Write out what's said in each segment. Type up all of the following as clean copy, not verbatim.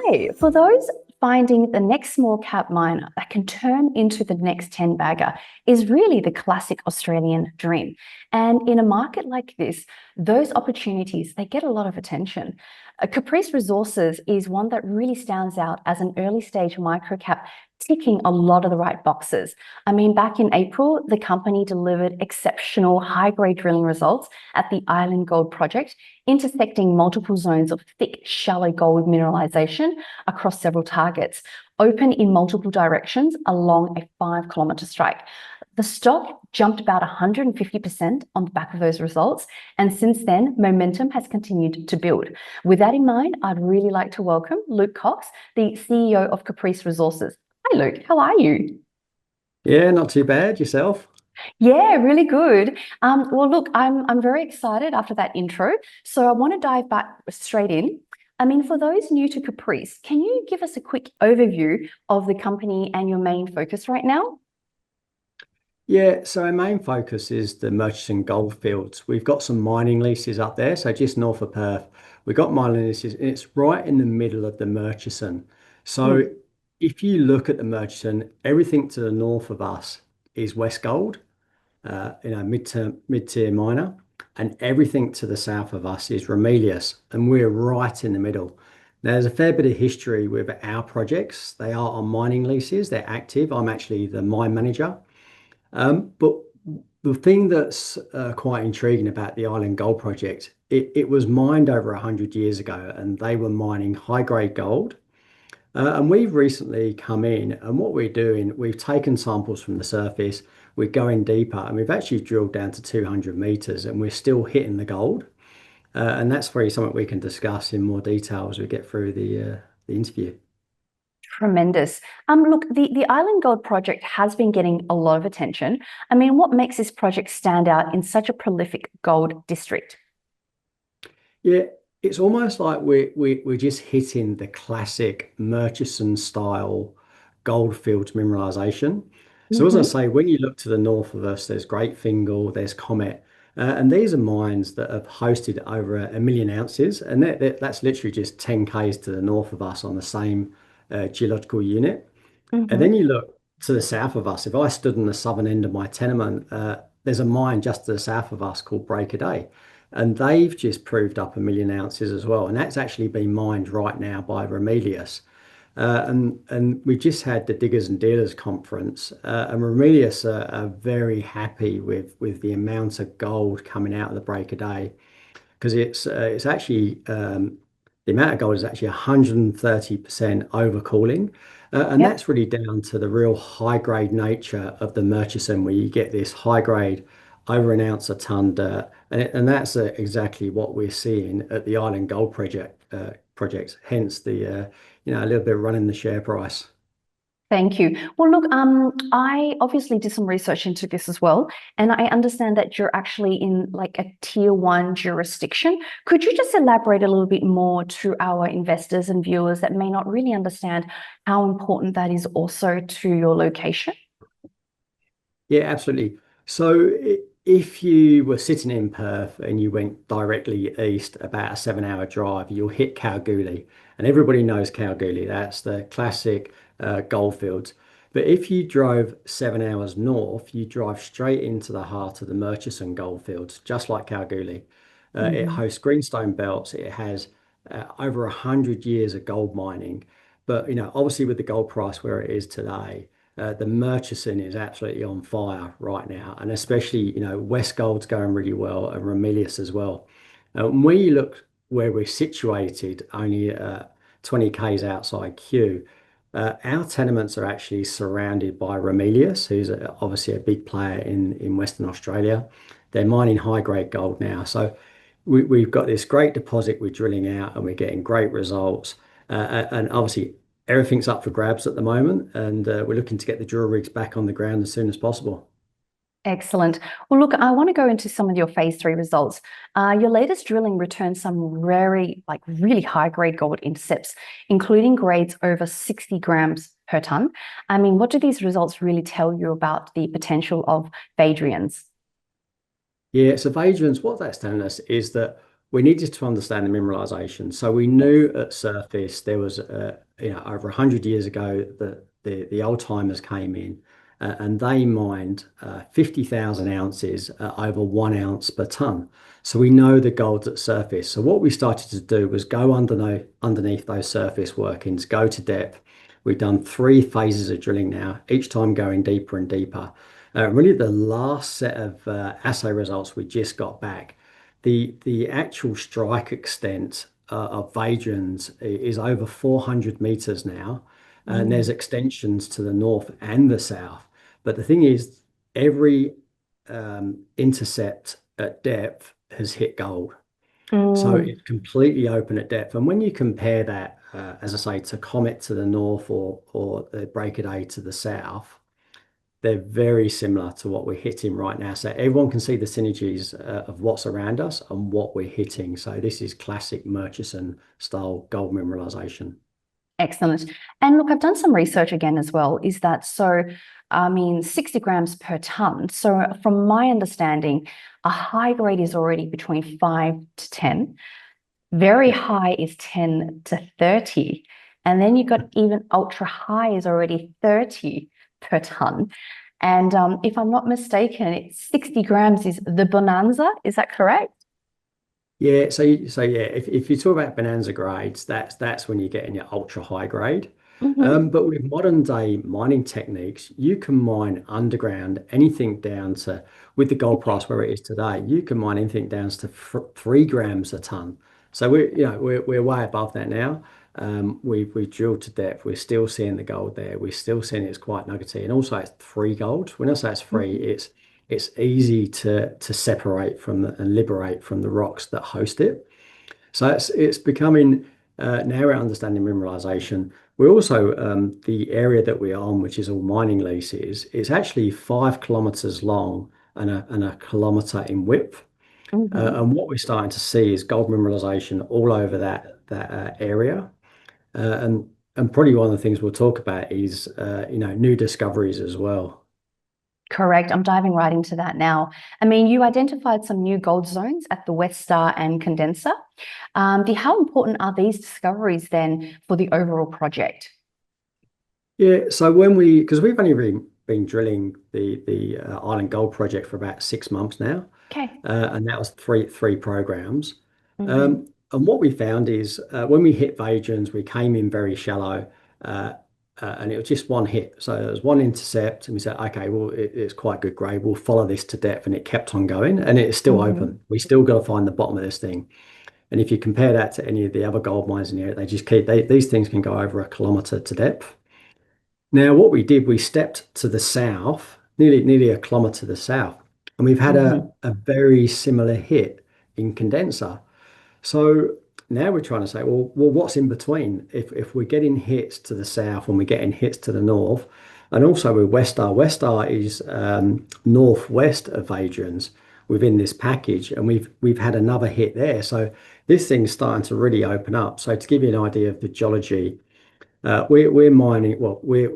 Okay, for those finding the next small cap miner that can turn into the next 10 bagger is really the classic Australian dream. And in a market like this, those opportunities, they get a lot of attention. Caprice Resources is one that really stands out as an early stage microcap ticking a lot of the right boxes. I mean, back in April, the company delivered exceptional high-grade drilling results at the Island Gold project, intersecting multiple zones of thick, shallow gold mineralisation across several targets, open in multiple directions along a 5-kilometre strike. The stock jumped about 150% on the back of those results, and since then, momentum has continued to build. With that in mind, I'd really like to welcome Luke Cox, the CEO of Caprice Resources. Hi, Luke. How are you? Yeah, not too bad. Yourself? Yeah, really good. Well, look, I'm very excited after that intro. So I want to dive back straight in. I mean, for those new to Caprice, can you give us a quick overview of the company and your main focus right now? Yeah, so our main focus is the Murchison Goldfields. We've got some mining leases up there, so just north of Perth. We've got mining leases, and it's right in the middle of the Murchison. So Mm. if you look at the Murchison, everything to the north of us is Westgold, mid-tier miner, and everything to the south of us is Ramelius, and we're right in the middle. Now, there's a fair bit of history with our projects. They are on mining leases, they're active. I'm actually the mine manager. But the thing that's quite intriguing about the Island Gold project, it was mined over 100 years ago, and they were mining high-grade gold. And we've recently come in, and what we're doing, we've taken samples from the surface, we're going deeper, and we've actually drilled down to 200 meters, and we're still hitting the gold. And that's probably something we can discuss in more detail as we get through the interview. Tremendous. Look, the Island Gold project has been getting a lot of attention. I mean, what makes this project stand out in such a prolific gold district? Yeah, it's almost like we're just hitting the classic Murchison style goldfields mineralization. So as I Hmm. say, when you look to the north of us, there's Great Fingal, there's Comet, and these are mines that have hosted over a million ounces, and that's literally just 10 k's to the north of us on the same geological unit. And then Hmm. you look to the south of us. If I stood on the southern end of my tenement, there's a mine just to the south of us called Break a Day. And they've just proved up a million ounces as well. And that's actually been mined right now by Ramelius. And we just had the Diggers and Dealers conference, and Ramelius are very happy with the amount of gold coming out of the Break a Day because it's actually the amount of gold is actually 130% overcooling. And Yep. that's really down to the real high grade nature of the Murchison, where you get this high grade over an ounce a ton dirt. And that's exactly what we're seeing at the Island Gold projects, hence the a little bit running the share price. Thank you. Well, look, I obviously did some research into this as well, and I understand that you're actually in like a tier 1 jurisdiction. Could you just elaborate a little bit more to our investors and viewers that may not really understand how important that is also to your location? Yeah, absolutely. So if you were sitting in Perth and you went directly east about a 7 hour drive, you'll hit Kalgoorlie. And everybody knows Kalgoorlie. That's the classic goldfields. But if you drove 7 hours north, you drive straight into the heart of the Murchison goldfields, just like Kalgoorlie. It Hmm. hosts greenstone belts. It has over 100 years of gold mining. But obviously with the gold price where it is today, the Murchison is absolutely on fire right now, and especially Westgold's going really well and Ramelius as well. When you look where we're situated, only 20 k's outside Kew, our tenements are actually surrounded by Ramelius, who's obviously a big player in Western Australia. They're mining high grade gold now, so we've got this great deposit we're drilling out, and we're getting great results. And obviously everything's up for grabs at the moment, and we're looking to get the drill rigs back on the ground as soon as possible. Excellent. Well, look, I want to go into some of your phase 3 results. Your latest drilling returned some very, really high grade gold intercepts, including grades over 60 grams per ton. I mean, what do these results really tell you about the potential of Vadrians? Yeah, so Vadran's, what that's telling us is that we needed to understand the mineralization. So we knew at surface there was, over 100 years ago that the old timers came in and they mined 50,000 ounces over 1 ounce per ton. So we know the gold's at surface. So what we started to do was go underneath those surface workings, go to depth. We've done 3 phases of drilling now, each time going deeper and deeper. Really, the last set of assay results we just got back, the actual strike extent of Vadrons is over 400 meters now, and there's Mm. extensions to the north and the south. But the thing is, every intercept at depth has hit gold. So Mm. it's completely open at depth. And when you compare that, as I say, to Comet to the north or the Break of Day to the south, they're very similar to what we're hitting right now. So everyone can see the synergies of what's around us and what we're hitting. So this is classic Murchison style gold mineralization. Excellent. And look, I've done some research again as well. Is that so? I mean, 60 grams per ton. So, from my understanding, a high grade is already between 5 to 10. Very Yeah. high is 10 to 30. And then you've got even ultra high is already 30 per ton. And if I'm not mistaken, it's 60 grams is the bonanza. Is that correct? Yeah, so yeah, if you talk about bonanza grades, that's when you get in your ultra high grade. Mm-hmm. But with modern day mining techniques, you can mine underground anything down to, with the gold price where it is today, you can mine anything down to 3 grams a ton. So we're way above that now. We've drilled to depth. We're still seeing the gold there. We're still seeing it's quite nuggety, and also it's free gold. When I say it's free, Mm-hmm. it's easy to separate from and liberate from the rocks that host it. So it's becoming now we're understanding mineralization. We're also the area that we're on, which is all mining leases. It's actually 5 kilometers long and a kilometer in width. Mm-hmm. And what we're starting to see is gold mineralization all over that area. And probably one of the things we'll talk about is new discoveries as well. Correct. I'm diving right into that now. I mean, you identified some new gold zones at the West Star and Condenser. How important are these discoveries then for the overall project? Yeah, so because we've only been drilling the Island Gold project for about 6 months now, Okay. and that was three programs. Mm-hmm. And what we found is when we hit Vajans, we came in very shallow, uh, and it was just one hit. So there was one intercept, and we said, okay, well, it's quite good grade. We'll follow this to depth, and it kept on going, and it's still Mm-hmm. open. We still got to find the bottom of this thing. And if you compare that to any of the other gold mines in the area, these things can go over a kilometer to depth. Now, what we did, we stepped to the south, nearly a kilometre to the south, and we've had Mm-hmm. a very similar hit in condenser. So now we're trying to say, well, what's in between? If we're getting hits to the south and we're getting hits to the north, and also with West Star is northwest of Hadrian's within this package, and we've had another hit there. So this thing's starting to really open up. So to give you an idea of the geology. We're mining, well, we're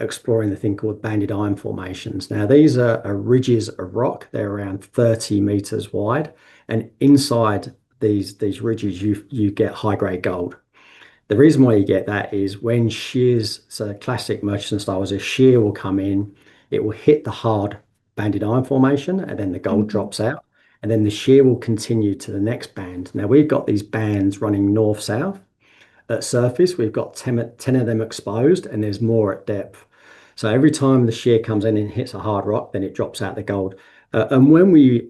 exploring the thing called banded iron formations. Now, these are ridges of rock. They're around 30 meters wide, and inside these ridges, you get high grade gold. The reason why you get that is when shears, so classic Murchison style, is a shear will come in, it will hit the hard banded iron formation, and then the gold Mm-hmm. drops out, and then the shear will continue to the next band. Now, we've got these bands running north south. At surface, we've got 10 of them exposed, and there's more at depth. So every time the shear comes in and hits a hard rock, then it drops out the gold. And when we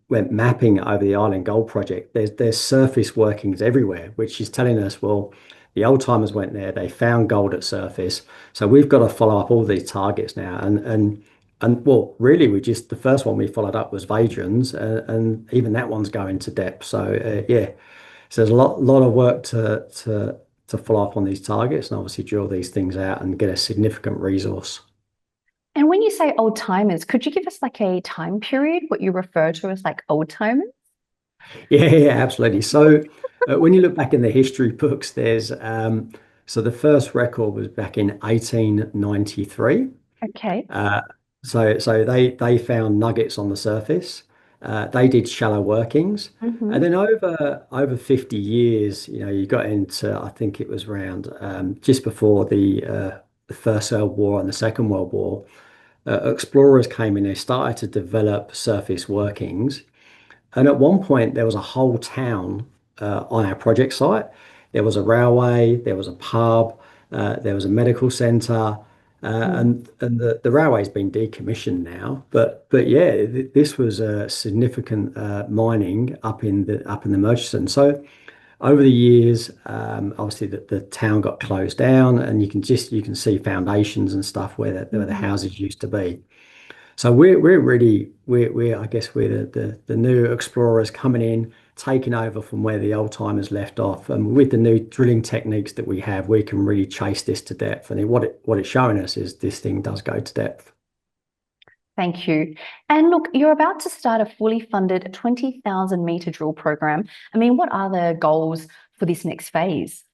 went mapping over the Island Gold project, there's surface workings everywhere, which is telling us, well, the old timers went there, they found gold at surface. So we've got to follow up all these targets now. And well, really, we just the first one we followed up was Vadrons, and even that one's going to depth. So yeah, so there's a lot of work to follow up on these targets and obviously drill these things out and get a significant resource. And when you say old timers, could you give us like a time period, what you refer to as like old timers? Yeah, absolutely. So when you look back in the history books, there's so the first record was back in 1893. Okay. Uh, so they found nuggets on the surface. They did shallow workings. And Mm-hmm. then over 50 years, you got into, I think it was around just before the First World War and the Second World War, explorers came in, they started to develop surface workings. And at one point, there was a whole town on our project site. There was a railway, there was a pub, there was a medical centre, and the railway's been decommissioned now. But yeah, this was a significant mining up in the Murchison. So over the years, obviously the town got closed down, and you can see foundations and stuff where the Mm-hmm. houses used to be. So we're I guess we're the new explorers coming in, taking over from where the old timers left off. And with the new drilling techniques that we have, we can really chase this to depth. And what it's showing us is this thing does go to depth. Thank you. And look, you're about to start a fully funded 20,000 meter drill program. I mean, what are the goals for this next phase?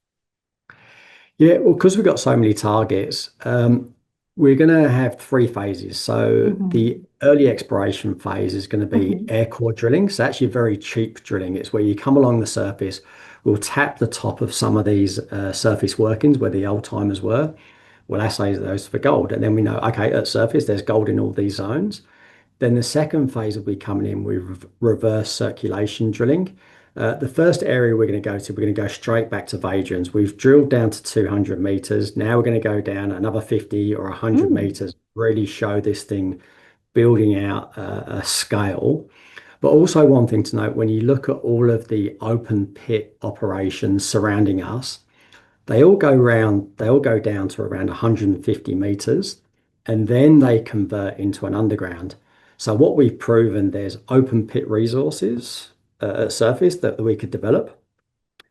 Yeah, well, because we've got so many targets, we're going to have three phases. So Mm-hmm. the early exploration phase is going to be Mm-hmm. air core drilling. So actually very cheap drilling. It's where you come along the surface, we'll tap the top of some of these surface workings where the old timers were. We'll assay those for gold. And then we know, okay, at surface, there's gold in all these zones. Then the second phase will be coming in with reverse circulation drilling. The first area we're going to go to, we're going to go straight back to Vadrons. We've drilled down to 200 meters. Now we're going to go down another 50 or 100 Mm. meters, really show this thing building out a scale. But also one thing to note, when you look at all of the open pit operations surrounding us, they all go down to around 150 meters, and then they convert into an underground. So what we've proven, there's open pit resources at surface that we could develop,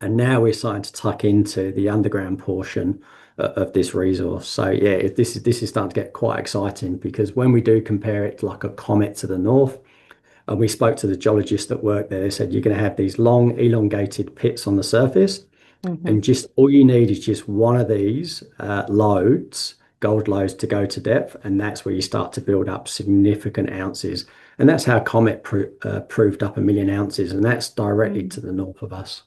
and now we're starting to tuck into the underground portion of this resource. So yeah, this is starting to get quite exciting, because when we do compare it to like a comet to the north, and we spoke to the geologists that work there, they said you're going to have these long elongated pits on the surface, Mm-hmm. and just all you need is just one of these gold loads to go to depth, and that's where you start to build up significant ounces. And that's how proved up 1 million ounces, and that's directly to the north of us.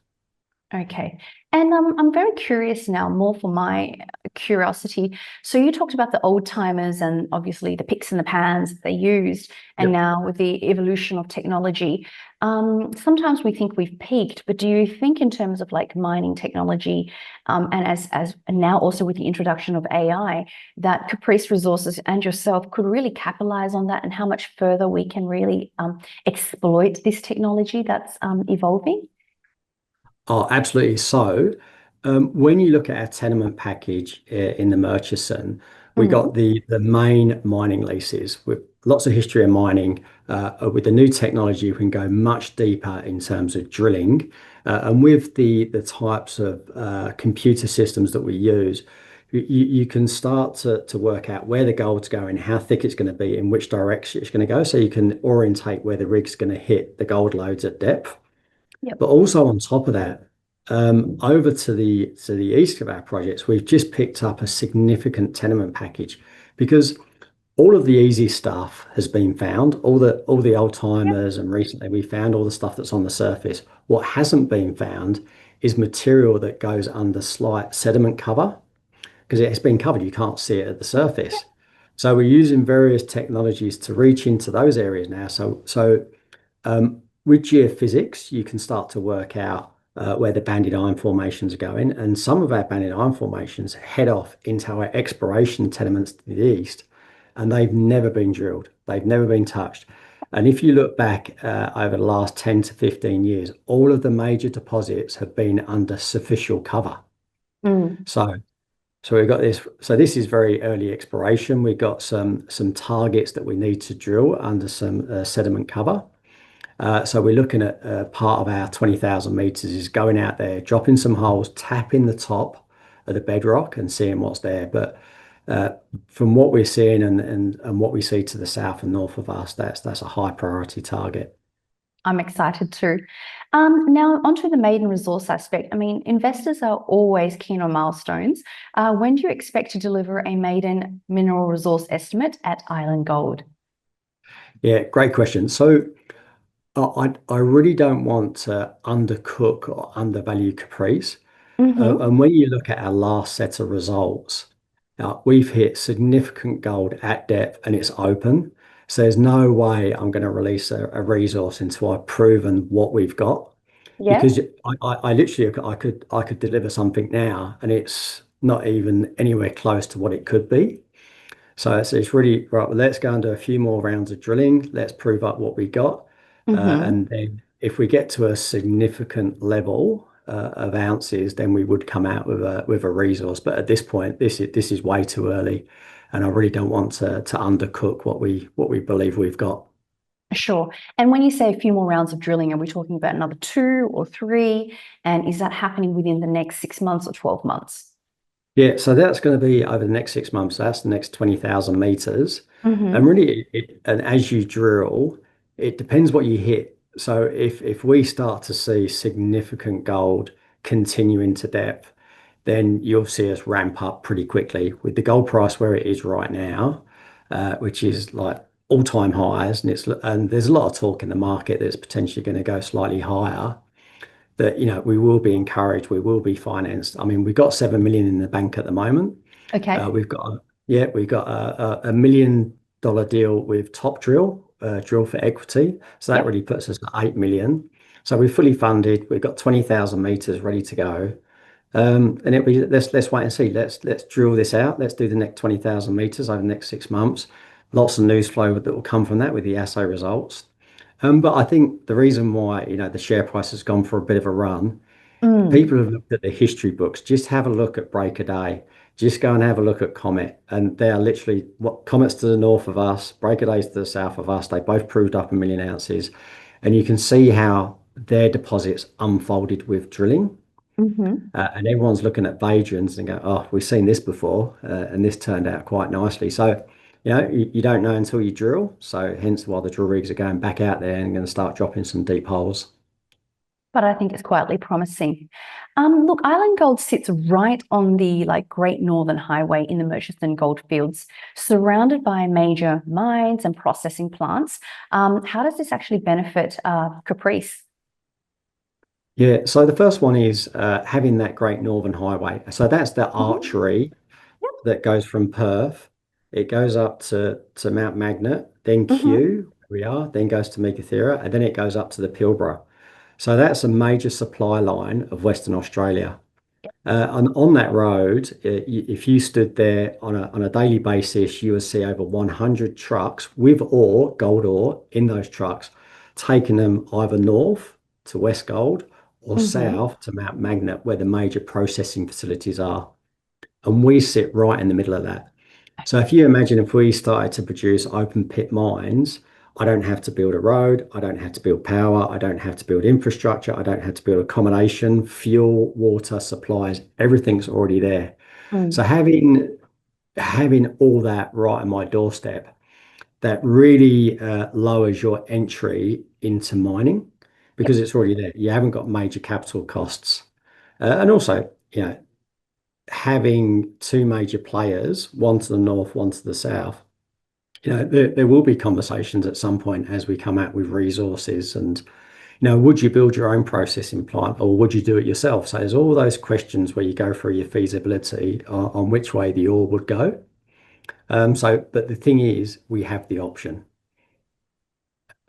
Okay. And I'm very curious now, more for my curiosity. So you talked about the old timers and obviously the picks and the pans that they used, and Yep. now with the evolution of technology, sometimes we think we've peaked, but do you think in terms of like mining technology, and as now also with the introduction of AI, that Caprice Resources and yourself could really capitalize on that, and how much further we can really exploit this technology that's evolving? Oh, absolutely. So, when you look at our tenement package in the Murchison, we got Mm. the main mining leases with lots of history of mining. With the new technology, we can go much deeper in terms of drilling, and with the types of computer systems that we use, you can start to work out where the gold's going, how thick it's going to be, in which direction it's going to go, so you can orientate where the rig's going to hit the gold loads at depth. Yep. But also on top of that, over to the east of our projects, we've just picked up a significant tenement package, because all of the easy stuff has been found, all the old Yep. timers, and recently we found all the stuff that's on the surface. What hasn't been found is material that goes under slight sediment cover, because it has been covered, you can't see it at the surface. So we're using various technologies to reach into those areas now. With geophysics, you can start to work out where the banded iron formations are going, and some of our banded iron formations head off into our exploration tenements to the east, and they've never been drilled. They've never been touched. And if you look back over the last 10 to 15 years, all of the major deposits have been under superficial cover. Mm. So, so we've got this. So this is very early exploration. We've got some targets that we need to drill under some sediment cover. So we're looking at part of our 20,000 meters is going out there, dropping some holes, tapping the top of the bedrock and seeing what's there. But uh, from what we're seeing and what we see to the south and north of us, that's a high priority target. I'm excited too. Now, onto the maiden resource aspect. I mean, investors are always keen on milestones. When do you expect to deliver a maiden mineral resource estimate at Island Gold? Yeah, great question. So I really don't want to undercook or undervalue Caprice. Mm-hmm. And when you look at our last set of results, we've hit significant gold at depth and it's open. So there's no way I'm going to release a resource until I've proven what we've got. Yeah. Because I literally I could deliver something now and it's not even anywhere close to what it could be. So it's really right. Well, let's go and do a few more rounds of drilling. Let's prove up what we got, Mm-hmm. and then if we get to a significant level of ounces, then we would come out with a resource. But at this point, this is way too early, and I really don't want to undercook what we believe we've got. Sure. And when you say a few more rounds of drilling, are we talking about another two or three? And is that happening within the next 6 months or 12 months? Yeah, so that's going to be over the next 6 months. That's the next 20,000 meters. And Mm-hmm. really, and as you drill, it depends what you hit. So if we start to see significant gold continuing to depth, then you'll see us ramp up pretty quickly with the gold price where it is right now, which is like all-time highs, and there's a lot of talk in the market that it's potentially going to go slightly higher that we will be encouraged, we will be financed. I mean, we've got 7 million in the bank at the moment. Okay. We've got a $1 million deal with Top Drill, Drill for Equity. So that Yep. really puts us at 8 million. So we're fully funded. We've got 20,000 meters ready to go. And let's wait and see. Let's drill this out. Let's do the next 20,000 meters over the next 6 months. Lots of news flow that will come from that with the assay results. But I think the reason why, the share price has gone for a bit of a run, Mm. people have looked at the history books. Just have a look at Break a Day. Just go and have a look at Comet. And they are literally what Comet's to the north of us, Break a Day's to the south of us. They both proved up 1 million ounces. And you can see how their deposits unfolded with drilling. Mm-hmm. And everyone's looking at Vadrons and go, oh, we've seen this before. And this turned out quite nicely. So, you don't know until you drill. So hence why the drill rigs are going back out there and going to start dropping some deep holes. But I think it's quietly promising. Look, Island Gold sits right on the Great Northern Highway in the Murchison Goldfields, surrounded by major mines and processing plants. How does this actually benefit Caprice? Yeah, so the first one is having that Great Northern Highway. So that's the Mhm. artery Yep. that goes from Perth. It goes up to Mount Magnet, then Hmm. Kew, we are, then goes to Meekatharra, and then it goes up to the Pilbara. So that's a major supply line of Western Australia. And on that road, if you stood there on a daily basis, you would see over 100 trucks with ore, gold ore, in those trucks, taking them either north to Westgold or Hmm. south to Mount Magnet, where the major processing facilities are. And we sit right in the middle of that. So if you imagine if we started to produce open pit mines, I don't have to build a road, I don't have to build power, I don't have to build infrastructure, I don't have to build accommodation, fuel, water, supplies, everything's already there. So Mm. having all that right on my doorstep, that really lowers your entry into mining Yep. because it's already there. You haven't got major capital costs. And also, having two major players, one to the north, one to the south, there will be conversations at some point as we come out with resources and, would you build your own processing plant or would you do it yourself? So there's all those questions where you go through your feasibility on which way the ore would go. But the thing is, we have the option,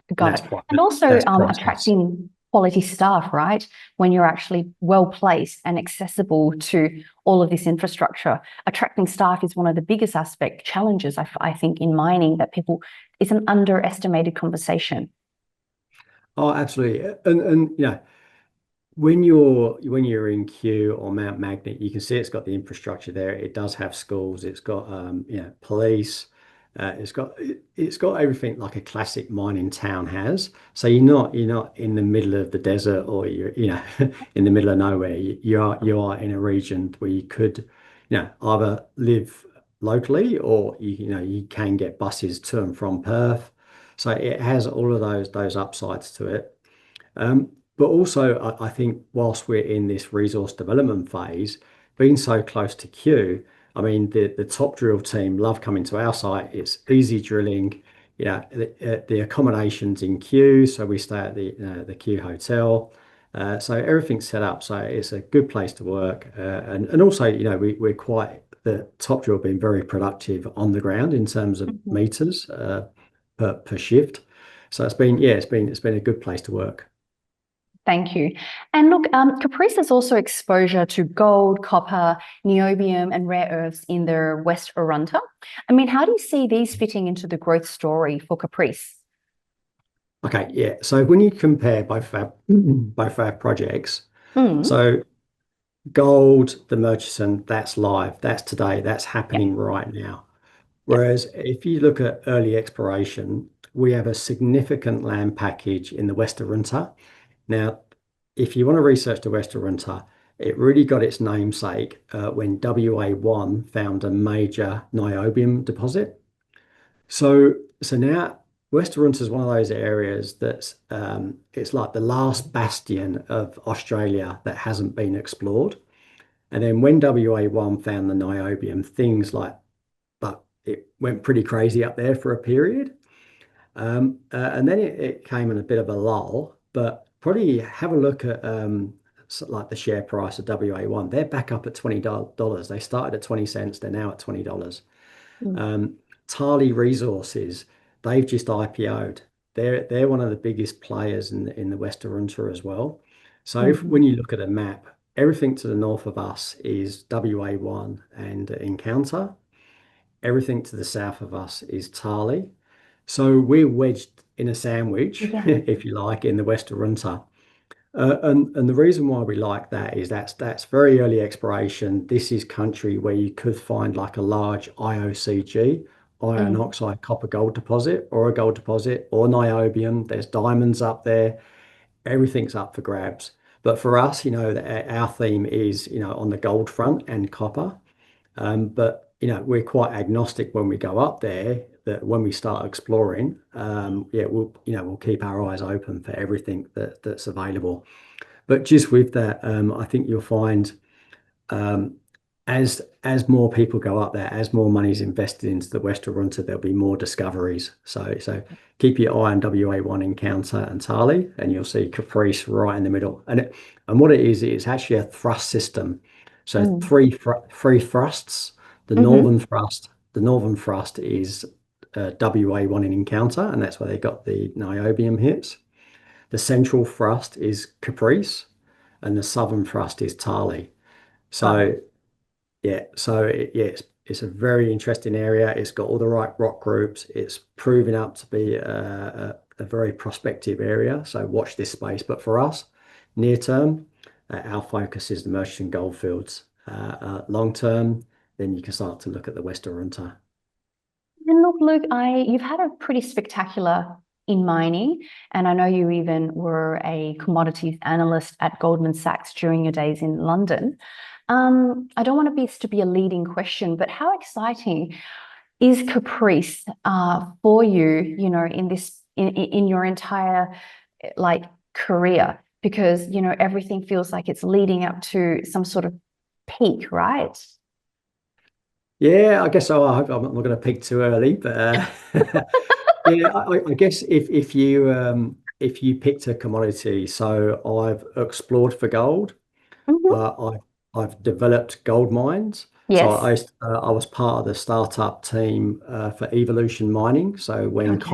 and Got it. And also that's priceless. attracting quality staff, right? When you're actually well placed and accessible to all of this infrastructure, attracting staff is one of the biggest challenges I think in mining that people, it's an underestimated conversation. Oh, absolutely. And when you're in Kew or Mount Magnet, you can see it's got the infrastructure there. It does have schools. It's got police. It's got everything like a classic mining town has. So you're not in the middle of the desert or you're in the middle of nowhere. You are in a region where you could either live locally or you can get buses to and from Perth. So it has all of those upsides to it. But also, I think whilst we're in this resource development phase, being so close to Q, I mean, the top drill team love coming to our site. It's easy drilling. the accommodations in Kew, so we stay at the Kew Hotel. So everything's set up, so it's a good place to work, and also we're quite the top drill been very productive on the ground in terms of Mhm. meters per shift. So it's been a good place to work. Thank you. And look, Caprice has also exposure to gold, copper, niobium, and rare earths in their West Arunta. I mean, how do you see these fitting into the growth story for Caprice? Okay, yeah. So when you compare both our projects, Mm. so gold, the Murchison, that's live, that's today, that's Yep. happening right now. Yep. Whereas if you look at early exploration, we have a significant land package in the West Arunta. Now, if you want to research the West Arunta, it really got its namesake when WA1 found a major niobium deposit. So now West Arunta is one of those areas that's it's like the last bastion of Australia that hasn't been explored. And then when WA1 found the niobium, things like but it went pretty crazy up there for a period. And then it came in a bit of a lull, but probably have a look at like the share price of WA1. They're back up at $20. They started at 20 cents, they're now at $20. Mm. Um, Tali Resources, they've just IPO'd. They're one of the biggest players in the West Arunta as well. So if Mhm. when you look at a map, everything to the north of us is WA1 and Encounter. Everything to the south of us is Tali. So we're wedged in a sandwich, Yeah. if you like, in the West Arunta. And the reason why we like that is that's very early exploration. This is country where you could find like a large IOCG, iron Mm. oxide copper gold deposit, or a gold deposit, or niobium. There's diamonds up there. Everything's up for grabs. But for us, our theme is, on the gold front and copper. But we're quite agnostic when we go up there. That when we start exploring, yeah, we'll keep our eyes open for everything that's available. But just with that, I think you'll find um, as more people go up there, as more money is invested into the West Arunta, there'll be more discoveries. So keep your eye on WA1 Encounter and Tali, and you'll see Caprice right in the middle. And what it is, it's actually a thrust system. So Mm. three thrusts. Mhm. The northern thrust is WA1 in Encounter, and that's where they got the niobium hits. The central thrust is Caprice, and the southern thrust is Tali. Got it. So yeah, it's a very interesting area. It's got all the right rock groups. It's proving up to be a very prospective area. So watch this space. But for us, near term, our focus is the Murchison Goldfields. Long term, then you can start to look at the West Arunta. And look, Luke, you've had a pretty spectacular in mining, and I know you even were a commodities analyst at Goldman Sachs during your days in London. I don't want this to be a leading question, but how exciting is Caprice for you? In this in your entire like career, because everything feels like it's leading up to some sort of peak, right? Yeah, I guess so. I hope I'm not going to peak too early, but yeah, I guess if you picked a commodity, so I've explored for gold. Mhm. I've developed gold mines. So Yes. I was part of the startup team for Evolution Mining. So when Okay.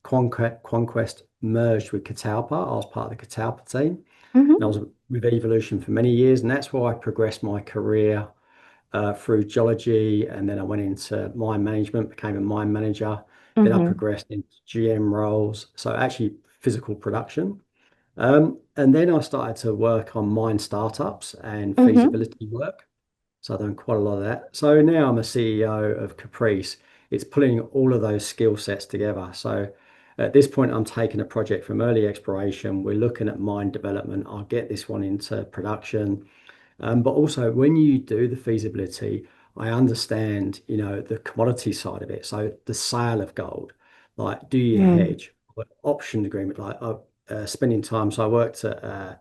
Conquest merged with Catalpa, I was part of the Catalpa team, and I Hmm. was with Evolution for many years, and that's why I progressed my career through geology, and then I went into mine management, became a mine manager. Then I Hmm. progressed into GM roles, so actually physical production. And then I started to work on mine startups and Hmm. feasibility work. So I've done quite a lot of that. So now I'm a CEO of Caprice. It's pulling all of those skill sets together. So at this point, I'm taking a project from early exploration. We're looking at mine development. I'll get this one into production. But also, when you do the feasibility, I understand, the commodity side of it. So the sale of gold, like do you Mm. hedge? What option agreement? Like spending time. So I worked at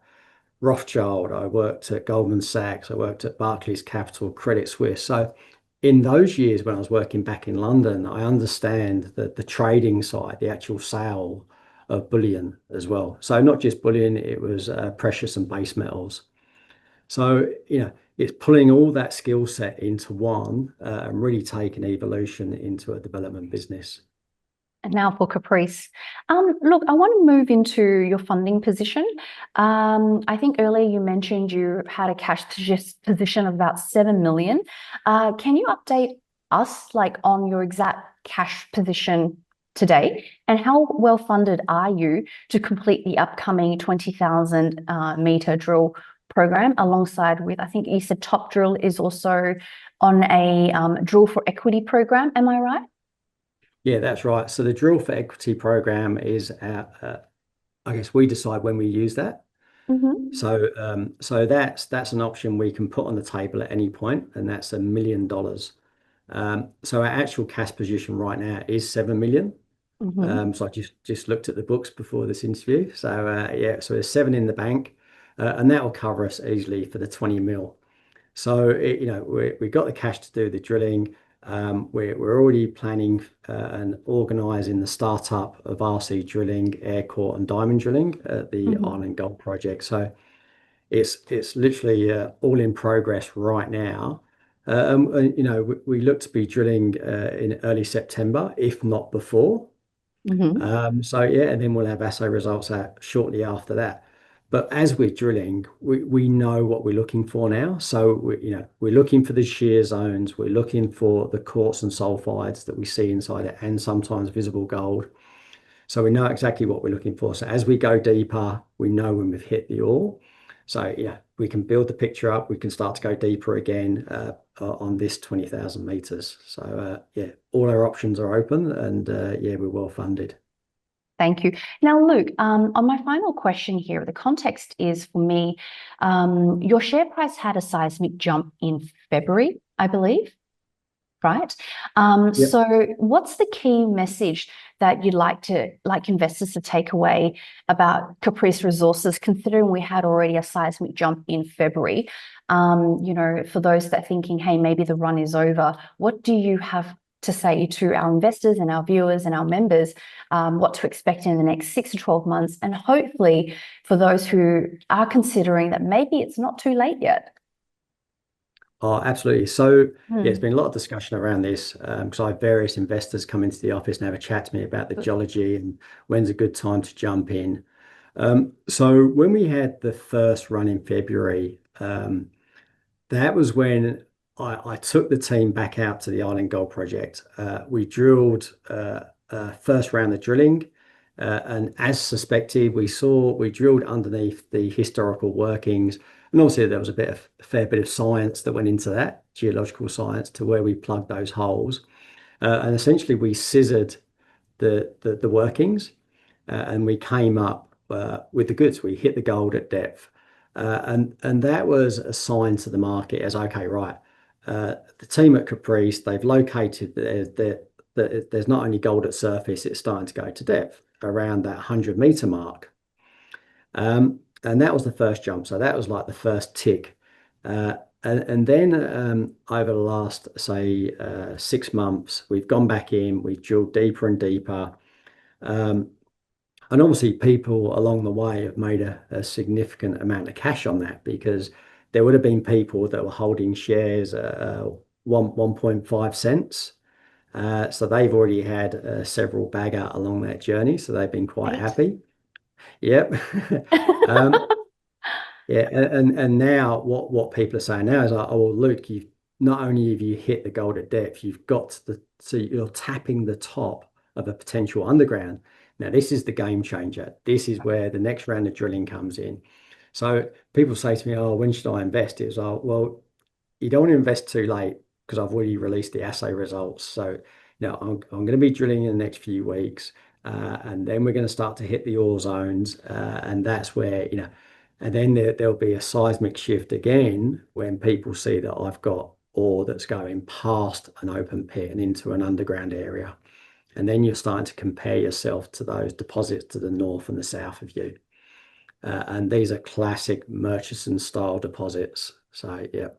Rothschild, I worked at Goldman Sachs, I worked at Barclays Capital, Credit Suisse. So in those years when I was working back in London, I understand that the trading side, the actual sale of bullion as well. So not just bullion, it was precious and base metals. So, it's pulling all that skill set into one and really taking evolution into a development business. And now for Caprice. Look, I want to move into your funding position. I think earlier you mentioned you had a cash position of about 7 million. Can you update us on your exact cash position today, and how well funded are you to complete the upcoming 20,000 meter drill program, alongside with, I think you said Top Drill is also on a drill for equity program, am I right? Yeah, that's right. So the drill for equity program is I guess we decide when we use that. Mm-hmm. So that's an option we can put on the table at any point, and that's $1 million. So our actual cash position right now is 7 million. Mm-hmm. So I just looked at the books before this interview. So yeah, so there's 7 in the bank, and that will cover us easily for the 20 mil. So we got the cash to do the drilling. We're already planning and organising the startup of RC drilling, air core, and diamond drilling at the Mm-hmm. Island Gold project. So it's literally all in progress right now. We look to be drilling in early September, if not before. Mm-hmm. So yeah, and then we'll have assay results out shortly after that. But as we're drilling, we know what we're looking for now. So we're looking for the shear zones, we're looking for the quartz and sulfides that we see inside it, and sometimes visible gold. So we know exactly what we're looking for. So as we go deeper, we know when we've hit the ore. So yeah, we can build the picture up. We can start to go deeper again on this 20,000 meters. So yeah, all our options are open, and yeah, we're well funded. Thank you. Now, Luke, on my final question here, the context is for me, your share price had a seismic jump in February, I believe, right? Yep. So what's the key message that you'd like investors to take away about Caprice Resources, considering we had already a seismic jump in February? For those that are thinking, hey, maybe the run is over, what do you have to say to our investors and our viewers and our members, what to expect in the next 6 to 12 months, and hopefully for those who are considering that maybe it's not too late yet? Oh, absolutely. So yeah, there's Hmm. been a lot of discussion around this because I have various investors come into the office and have a chat to me about the geology and when's a good time to jump in. So when we had the first run in February, that was when I took the team back out to the Island Gold project. We drilled first round of drilling, and as suspected, we drilled underneath the historical workings, and obviously there was a fair bit of science that went into that, geological science, to where we plugged those holes, and essentially we scissored the workings, and we came up with the goods. We hit the gold at depth, and that was a sign to the market as okay, right. The team at Caprice, they've located there's not only gold at surface, it's starting to go to depth around that 100-meter mark. And that was the first jump. So that was like the first tick. And then over the last, say, 6 months, we've gone back in, we've drilled deeper and deeper. And obviously, people along the way have made a significant amount of cash on that, because there would have been people that were holding shares at 1.5 cents. So they've already had several bagger along that journey. So they've been quite Right. happy. Yep. Um, yeah, and now what people are saying now is like, oh, well, Luke, you've not only have you hit the gold at depth, so you're tapping the top of a potential underground. Now, this is the game changer. This is where the next round of drilling comes in. So people say to me, oh, when should I invest? It's well, you don't want to invest too late, because I've already released the assay results. So, I'm going to be drilling in the next few weeks, and then we're going to start to hit the ore zones, and that's where, and then there'll be a seismic shift again when people see that I've got ore that's going past an open pit and into an underground area. And then you're starting to compare yourself to those deposits to the north and the south of you. And these are classic Murchison style deposits. So, yeah.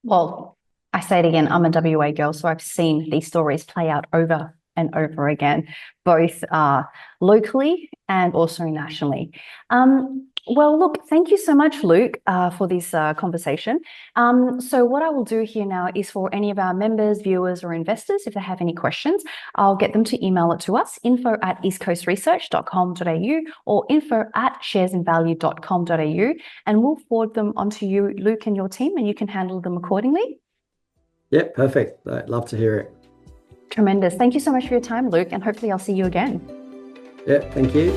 Well, I say it again, I'm a WA girl, so I've seen these stories play out over and over again, both locally and also nationally. Well, look, thank you so much, Luke, for this conversation. So what I will do here now is for any of our members, viewers, or investors, if they have any questions, I'll get them to email it to us, info@eastcoastresearch.com.au or info@sharesandvalue.com.au, and we'll forward them onto you, Luke, and your team, and you can handle them accordingly. Yeah, perfect. I'd love to hear it. Tremendous. Thank you so much for your time, Luke, and hopefully I'll see you again. Yeah, thank you.